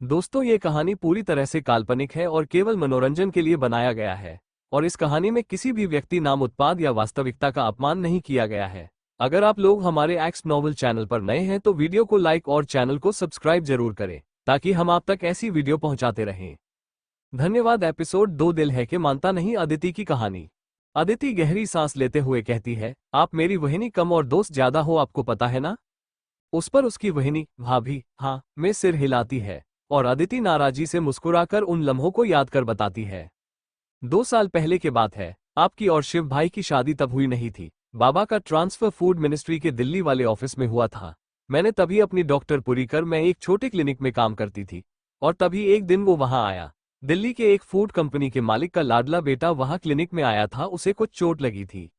दोस्तों, ये कहानी पूरी तरह से काल्पनिक है और केवल मनोरंजन के लिए बनाया गया है। और इस कहानी में किसी भी व्यक्ति, नाम, उत्पाद या वास्तविकता का अपमान नहीं किया गया है। अगर आप लोग हमारे एक्स नॉवल चैनल पर नए हैं तो वीडियो को लाइक और चैनल को सब्सक्राइब जरूर करें, ताकि हम आप तक ऐसी वीडियो पहुंचाते रहें। धन्यवाद। एपिसोड 2, दिल है कि मानता नहीं। अदिति की कहानी। अदिति गहरी सांस लेते हुए कहती है, आप मेरी वहिनी कम और दोस्त ज्यादा हो, आपको पता है ना। उस पर उसकी वहिनी, भाभी, हाँ, में सिर हिलाती है। और अदिति नाराजी से मुस्कुराकर उन लम्हों को याद कर बताती है। 2 साल पहले की बात है। आपकी और शिव भाई की शादी तब हुई नहीं थी। बाबा का ट्रांसफर फूड मिनिस्ट्री के दिल्ली वाले ऑफिस में हुआ था। मैंने तभी अपनी डॉक्टर पूरी कर मैं एक छोटे क्लिनिक में काम करती थी। और तभी एक दिन वो वहां आया। दिल्ली के एक फूड कंपनी के मालिक का लाडला बेटा वहां क्लिनिक में आया था। उसे कुछ चोट लगी थी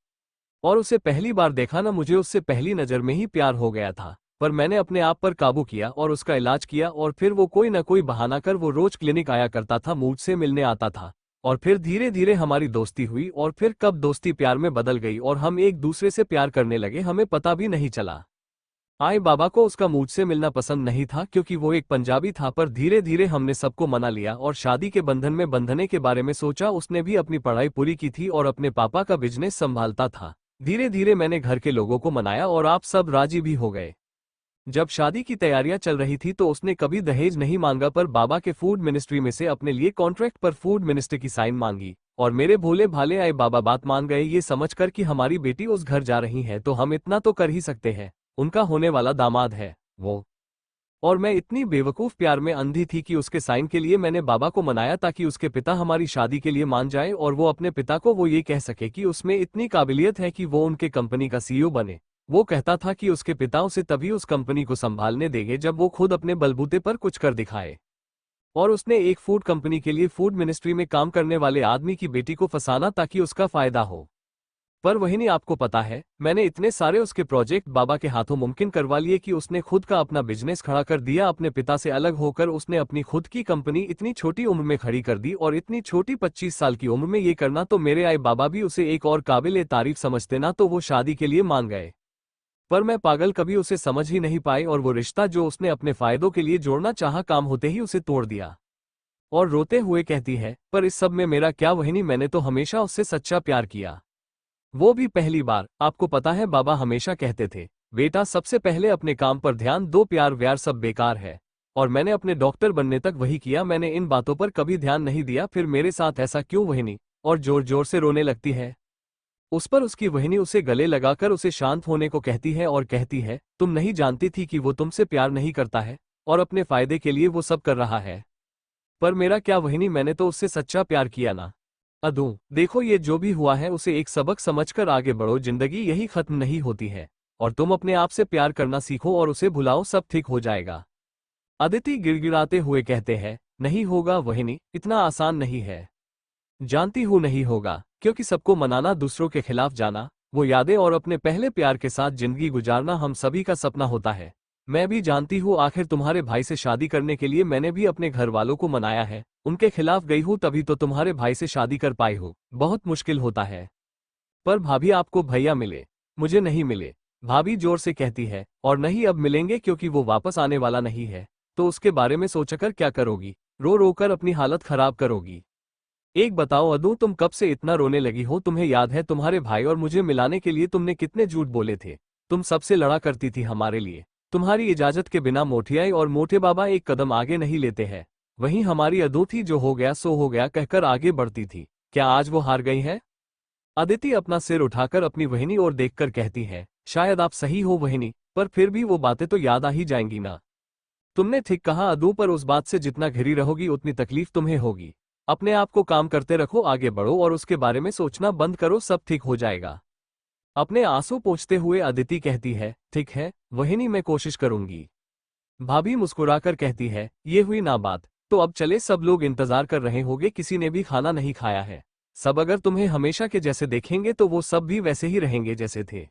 और उसे पहली बार देखा ना, मुझे उससे पहली नजर में ही प्यार हो गया था। पर मैंने अपने आप पर काबू किया और उसका इलाज किया। और फिर वो कोई ना कोई बहाना कर वो रोज क्लिनिक आया करता था, मुझसे मिलने आता था। और फिर धीरे धीरे हमारी दोस्ती हुई। और फिर कब दोस्ती प्यार में बदल गई और हम एक दूसरे से प्यार करने लगे, हमें पता भी नहीं चला। आए बाबा को उसका मुझसे मिलना पसंद नहीं था, क्योंकि वो एक पंजाबी था। पर धीरे धीरे हमने सबको मना लिया और शादी के बंधन में बंधने के बारे में सोचा। उसने भी अपनी पढ़ाई पूरी की थी और अपने पापा का बिजनेस संभालता था। धीरे धीरे मैंने घर के लोगों को मनाया और आप सब राजी भी हो गए। जब शादी की तैयारियां चल रही थी तो उसने कभी दहेज नहीं मांगा, पर बाबा के फूड मिनिस्ट्री में से अपने लिए कॉन्ट्रैक्ट पर फूड मिनिस्टर की साइन मांगी। और मेरे भोले भाले आए बाबा बात मान गए, ये समझकर कि हमारी बेटी उस घर जा रही है तो हम इतना तो कर ही सकते हैं, उनका होने वाला दामाद है वो। और मैं इतनी बेवकूफ प्यार में अंधी थी कि उसके साइन के लिए मैंने बाबा को मनाया, ताकि उसके पिता हमारी शादी के लिए मान जाए और वो अपने पिता को वो ये कह सके कि उसमें इतनी काबिलियत है कि वो उनके कंपनी का सीईओ बने। वो कहता था कि उसके पिता उसे तभी उस कंपनी को संभालने देंगे जब वो खुद अपने बलबूते पर कुछ कर दिखाए। और उसने एक फूड कंपनी के लिए फूड मिनिस्ट्री में काम करने वाले आदमी की बेटी को फंसाना ताकि उसका फायदा हो। पर वही नहीं, आपको पता है, मैंने इतने सारे उसके प्रोजेक्ट बाबा के हाथों मुमकिन करवा लिए कि उसने खुद का अपना बिजनेस खड़ा कर दिया। अपने पिता से अलग होकर उसने अपनी खुद की कंपनी इतनी छोटी उम्र में खड़ी कर दी। और इतनी छोटी 25 साल की उम्र में ये करना, तो मेरे आए बाबा भी उसे एक और काबिल तारीफ समझते ना, तो वो शादी के लिए मान गए। पर मैं पागल, कभी उसे समझ ही नहीं पाई और वो रिश्ता जो उसने अपने फायदों के लिए जोड़ना चाहा, काम होते ही उसे तोड़ दिया। और रोते हुए कहती है, पर इस सब में मेरा क्या वहिनी, मैंने तो हमेशा उससे सच्चा प्यार किया, वो भी पहली बार। आपको पता है, बाबा हमेशा कहते थे, बेटा सबसे पहले अपने काम पर ध्यान दो, प्यार व्यार सब बेकार है। और मैंने अपने डॉक्टर बनने तक वही किया, मैंने इन बातों पर कभी ध्यान नहीं दिया। फिर मेरे साथ ऐसा क्यों वहिनी। और जोर जोर से रोने लगती है। उस पर उसकी वहिनी उसे गले लगाकर उसे शांत होने को कहती है और कहती है, तुम नहीं जानती थी कि वो तुमसे प्यार नहीं करता है और अपने फायदे के लिए वो सब कर रहा है। पर मेरा क्या वहिनी, मैंने तो उससे सच्चा प्यार किया ना। अदू, देखो ये जो भी हुआ है उसे एक सबक समझकर आगे बढ़ो, जिंदगी यही खत्म नहीं होती है। और तुम अपने आप से प्यार करना सीखो और उसे भुलाओ, सब ठीक हो जाएगा। अदिति गिड़गिड़ाते हुए कहते हैं, नहीं होगा वहिनी, इतना आसान नहीं है। जानती हूँ नहीं होगा, क्योंकि सबको मनाना, दूसरों के खिलाफ जाना, वो यादें और अपने पहले प्यार के साथ जिंदगी गुजारना हम सभी का सपना होता है। मैं भी जानती हूँ, आखिर तुम्हारे भाई से शादी करने के लिए मैंने भी अपने घर वालों को मनाया है, उनके खिलाफ गई हूँ, तभी तो तुम्हारे भाई से शादी कर पाई हूँ। बहुत मुश्किल होता है। पर भाभी, आपको भैया मिले, मुझे नहीं मिले। भाभी जोर से कहती है, और नहीं अब मिलेंगे, क्योंकि वो वापस आने वाला नहीं है। तो उसके बारे में सोचकर क्या करोगी, रो रो कर अपनी हालत खराब करोगी। एक बताओ अदू, तुम कब से इतना रोने लगी हो। तुम्हें याद है तुम्हारे भाई और मुझे मिलाने के लिए तुमने कितने झूठ बोले थे। तुम सबसे लड़ा करती थी हमारे लिए, तुम्हारी इजाजत के बिना मोटियाई और मोटे बाबा एक कदम आगे नहीं लेते हैं। वहीं हमारी अदू थी, जो हो गया सो हो गया कहकर आगे बढ़ती थी। क्या आज वो हार गई है। अदिति अपना सिर उठाकर अपनी वहिनी ओर देखकर कहती है, शायद आप सही हो वहिनी, पर फिर भी वो बातें तो याद आ ही जाएंगी ना। तुमने ठीक कहा अदू, पर उस बात से जितना घिरी रहोगी उतनी तकलीफ तुम्हें होगी। अपने आप को काम करते रखो, आगे बढ़ो और उसके बारे में सोचना बंद करो, सब ठीक हो जाएगा। अपने आंसू पोंछते हुए अदिति कहती है, ठीक है वहिनी, मैं कोशिश करूंगी। भाभी मुस्कुराकर कहती है, ये हुई ना बात, तो अब चले, सब लोग इंतजार कर रहे होंगे, किसी ने भी खाना नहीं खाया है। सब अगर तुम्हें हमेशा के जैसे देखेंगे तो वो सब भी वैसे ही रहेंगे जैसे थे।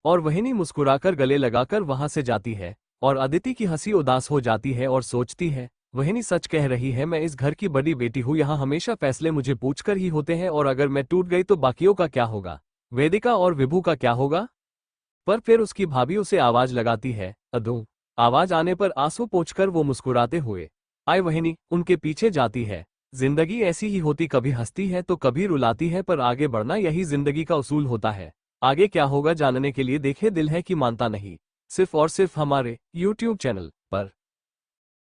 और वहिनी मुस्कुराकर गले लगाकर वहां से जाती है। और अदिति की हंसी उदास हो जाती है और सोचती है, वहिनी सच कह रही है, मैं इस घर की बड़ी बेटी हूँ, यहाँ हमेशा फैसले मुझे पूछकर ही होते हैं, और अगर मैं टूट गई तो बाकियों का क्या होगा, वेदिका और विभू का क्या होगा। पर फिर उसकी भाभी उसे आवाज लगाती है, अदू। आवाज आने पर आंसू पोंछकर वो मुस्कुराते हुए आय वहिनी उनके पीछे जाती है। जिंदगी ऐसी ही होती, कभी हंसती है तो कभी रुलाती है, पर आगे बढ़ना यही जिंदगी का उसूल होता है। आगे क्या होगा जानने के लिए देखे दिल है कि मानता नहीं, सिर्फ और सिर्फ हमारे YouTube चैनल पर।